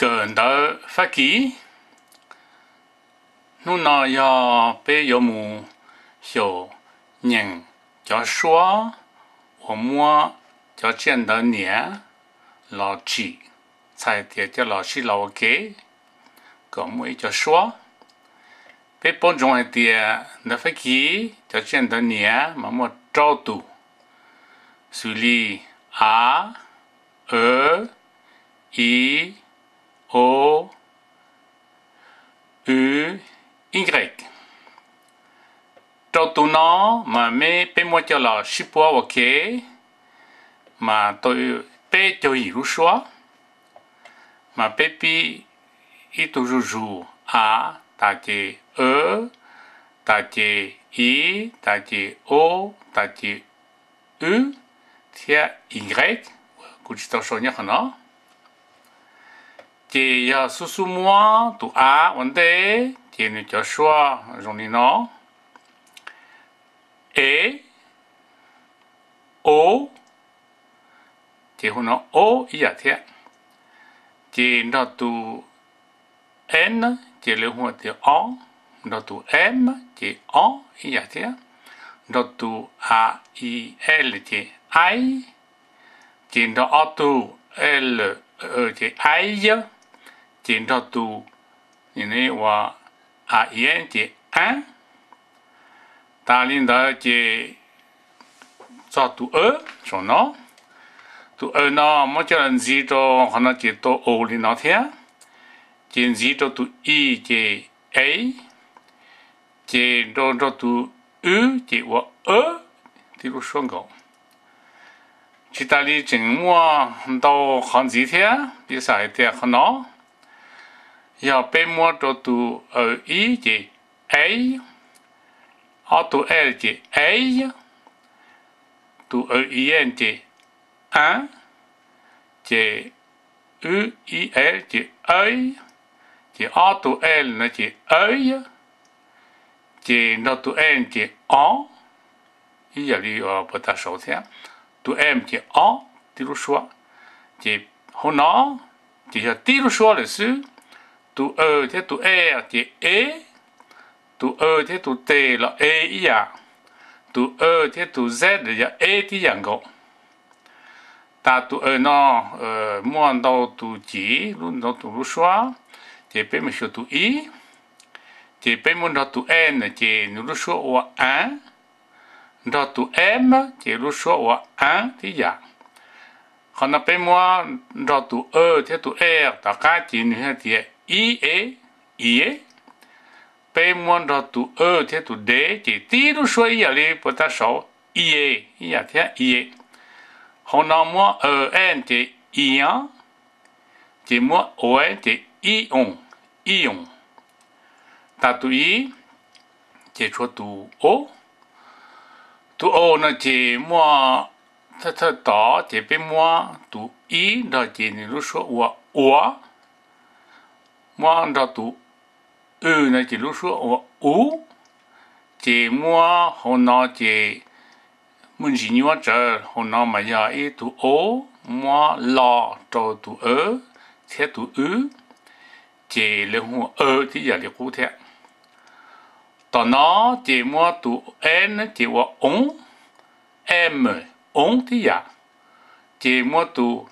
gần đó phát ký lúc nào ya bé ya mù hiểu nhận cho xóa我摸就见到年老几才点叫老师老给个每就说别帮助一点那飞机就见到年嘛么照度所以a i o u y照度nó mà mấy bé mua cho là ship qua ok mà tôi bé cho hiểu xóa mà bé bị ít tu rù a ta chỉ ta chỉ i ta chỉ o ta chỉ u thì y cũng chỉ tao số nhắc nó chỉ ya su su mua tu a vấn đề chỉ nên cho xóa rồi đi nó e o chỉ hôm nó o ý giả thế chỉ nó tu n chỉ lấy hoa thì o nó tu m chỉ o ý giả thế nó tu a i l chỉ i chỉ nó o tu l chỉ i chỉ nó tu như này và a i n chỉ a ta linh đó chỉ cho tụ cho nó tụ nó mỗi cho lần gì cho họ nó chỉ to ô lên nó thế chỉ gì cho tụ y chỉ a chỉ cho tụ chỉ và thì lúc xong rồi chỉ ta đi chỉnh mua đâu hàng gì thế bây giờ thì họ nó giờ bên mua cho tụ y chỉ a tụ L chỉ A tụ I N chỉ A chỉ U I L chỉ A chỉ tụ L nó chỉ A chỉ nó tụ N chỉ O ý giờ đi bắt ta số thế tụ M chỉ O tí lúc số chỉ hôm nó chỉ là tí lúc số là sư tụ thế tụ E chỉ E tụ thế tụ t là e ý à tụ thế tụ z là e tí dạng gỗ ta tụ nó mua đâu tụ chỉ luôn đâu tụ lúc xóa thì bên mình tụ ý thì bên mình đó tụ n thì lúc xóa và a đó tụ m thì lúc xóa và a tí dạng còn là bên mua đó tụ thế tụ e tất cả chỉ như thế thì e bên muốn đó tụ thế tụ d chỉ tí lúc xuôi giờ đi bắt ta số e giờ thế e hôm nào mua n chỉ ion chỉ mua o chỉ ion ta tụ i chỉ cho tụ o nó chỉ mua thật đó chỉ bên mua tụ i đó chỉ lúc xuôi o mua đó tụ này chỉ lúc số u chỉ mua hôm nọ chỉ muốn gì nhớ chờ hôm nọ mà giờ ít tụ o mua lò cho tụ thế tụ chỉ lấy mua thì giờ lấy cụ thể tao nó chỉ mua tụ n chỉว่าm thì giờ chỉ mua tụ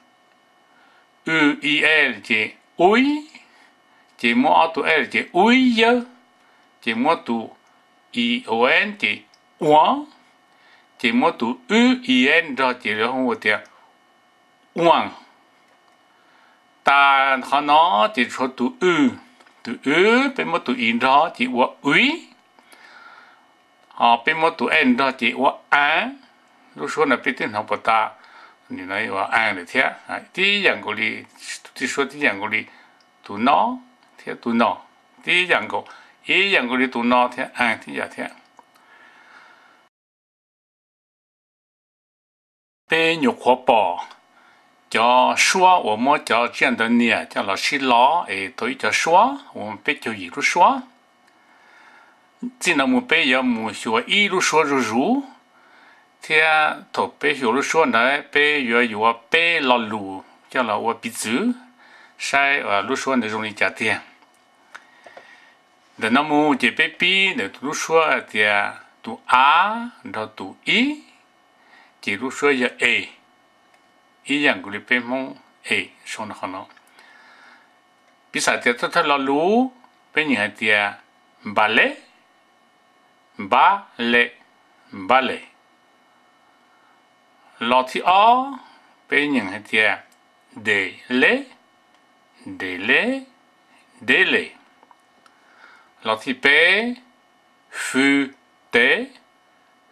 u i l chỉ ui chỉ mua tụ L chỉ ui giờ chỉ mua tụ I O N chỉ uang chỉ mua tụ U I N đó chỉ là không có tiền uang ta họ nó chỉ cho tụ bên mua tụ I đó chỉ là ui bên mua tụ N đó chỉ là a lúc số là biết tiếng học của ta như này là a là thế tí dạng của đi tí số tí dạng của đi tụ nó thế tụ nó tí dạng của ý dạng của đi tụ nó thế thì giả thế bé nhục khó bỏ cho xóa 我们叫这样的呢叫老师老对叫刷我们别叫一路刷只能我别要我学一路说如天头别学路说呢别要有别老路叫了我鼻子 sai lúc xưa để dùng đi trả tiền để nó mua chỉ bé pi để lúc xưa thì tu a rồi tu i chỉ lúc xưa giờ e i dạng của đi bé mong e xong nó không nó bây giờ thì tôi là lú bé như thì ballet ballet ballet lọ thì o bé như thì délai délai délai lọ thì bé futé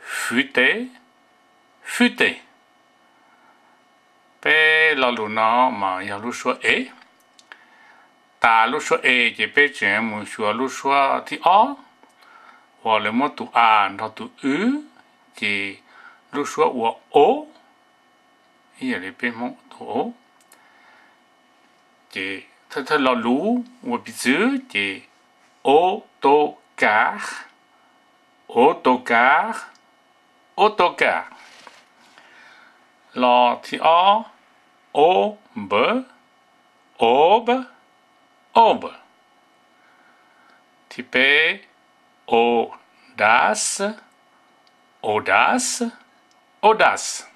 futé futé bé lọ lú nó mà giờ lú số e ta lú số e chỉ bé chuyện muốn số lú số thì o hoặc là một tu a nó tu u chỉ lú số của o ý là bé mong tu o chỉ thật là lú của bị chữ chỉ autocar autocar autocar lọ thì o aube aube aube thì p audace audace audace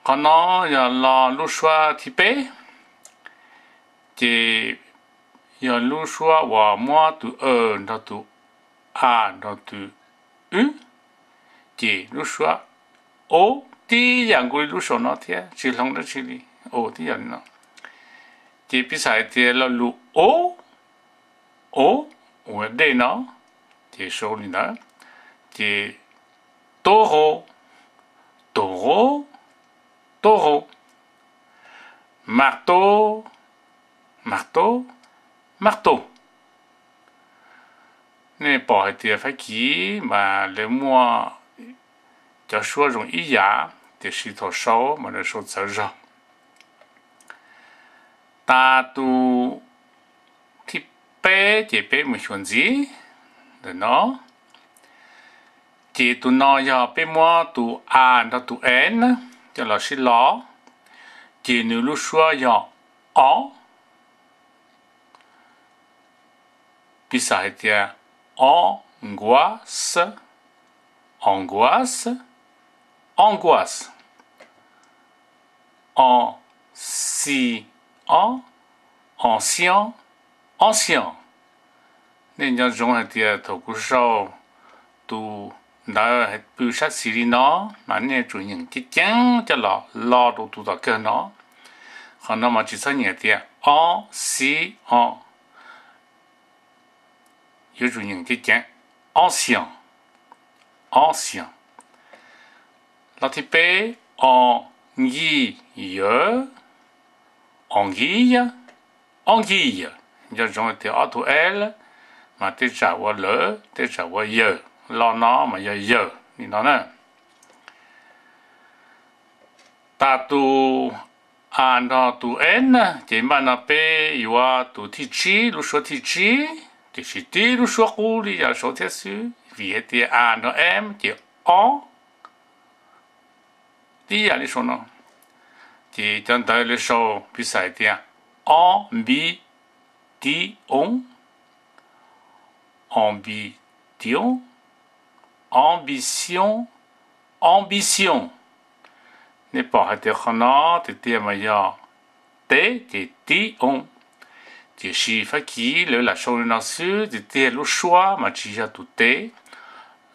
còn nó là lúc xưa thì p chỉ giờ lúc xưa và mua từ nó từ a nó từ u chỉ lúc xưa ô tí dạng của lúc xưa nó thế chỉ lòng đó chỉ đi ô tí dạng nó chỉ biết sai thì là lúc ô ở đây nó thì số này đó thì taureau taureau taureau marteau marteau marteau nên bỏ thì phải kỹ mà nếu mua cho số dùng ý giá thì chỉ thổ số mà nó số trở ra ta tu thì bé chỉ bé một chuyện gì để nó chỉ tu nó giờ bé mua tu a nó tu n cho là chỉ lo chỉ nếu lúc xưa giờ o bây giờ thì angoisse angoisse angoisse ancien ancien nên nhớ dùng thì thầu cú sau tu đã biểu sát xử lý nó mà nên chủ những cái chén cho lo đồ tu tạo cơ nó còn nó mà chỉ số nhẹ thì ancien有主人嘅講 ancien ancien 落啲俾 anguille anguille anguille 有種嘅 auto l mà tới trả qua lỡ tới trả qua giờ lo nó mà giờ thì nó nè ta tu nó tu n chỉ mà nó bé yêu tu thi chi lúc số thi chi thì chỉ tí lúc số cũ đi giờ số thế sư vì thì nó em chỉ o đi giờ đi số nó thì trong đó là số bị sai thì ambition ambition ambition ambition n'est pas été khana thì mà giờ té thì tí on chỉ si phải kỹ lấy là số nó sư thì té lúc xóa mà chỉ ra tụ té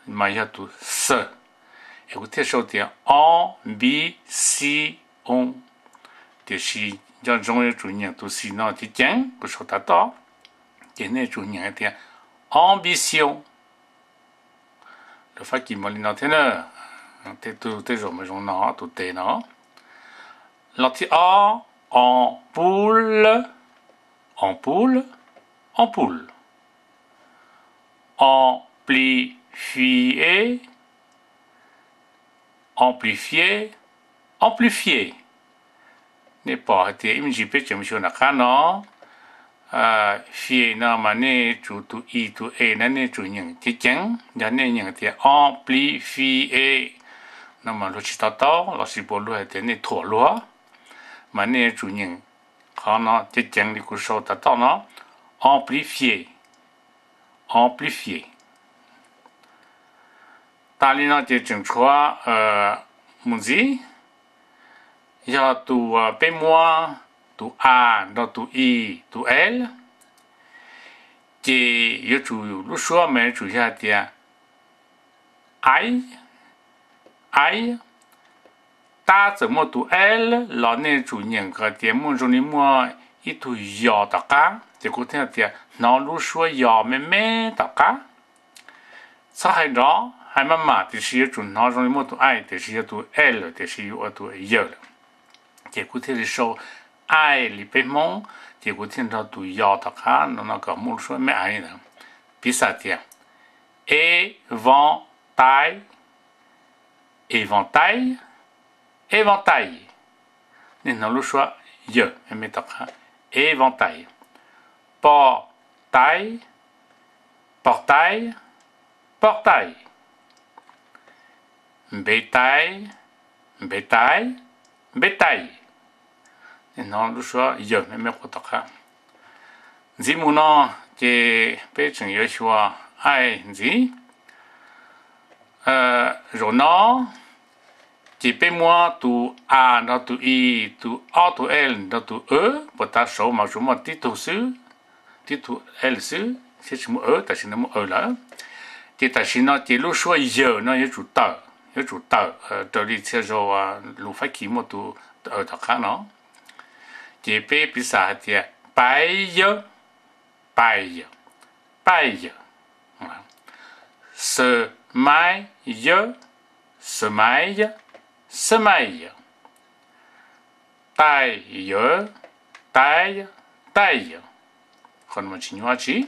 mà ra tụ sơ et cái té số thì ambition thì si cho trong cái chủ nhân tụ si nó thì chẳng có số ta đó cái này chủ nhân thì ambition le phải kỹ mà nó thế nữa thế tụ thế rồi mà dùng nó tụ té nó là thì ampoule ampoule ampoule amplifier amplifier amplifier n'est pas été imagé peut chấm số là khác nó fier nó mà nè chủ tu i tu e nó nè chủ những cái chén giờ nè những cái amplifier nó mà lúc chỉ tao tao lúc chỉ bộ lúc thì nè thua lúa mà nè chủ những khó nó chỉ chẳng đi của số ta to nó amplifier amplifier ta li nó chỉ chẳng cho muốn gì giờ tu p moi tu a đó tu i tu l chỉ yếu chủ yếu lúc xưa mình chủ yếu thì ai ta怎么读 L 老年主人个节目中的么一读要大家结果听的脑路说要妹妹大家这还着还妈妈的是一种脑中的么读 I 的是一读 L 的是有读 Y 了结果听的说 I 里边梦结果听到读要大家那个么说没爱呢比啥的 éventail éventail éventail. Nous avons le choix je, éventail. Portail, portail, portail. Bétail, bétail, bétail. Nous avons le choix je, Zimounan, qui peut être choix ai, zi. Journal. Chỉ bên mua tu a nó tu i tu a tu l nó tu và ta số mà số một tí tu l xứ sẽ chỉ mua ta chỉ nó mua là chỉ ta chỉ nó chỉ lúc số giờ nó yếu chủ tờ trở đi theo rồi lúc phải kiếm một tu ở thằng khác nó chỉ bên bị sao thì bây giờ semaille taille taille taille còn một chữ nhua chỉ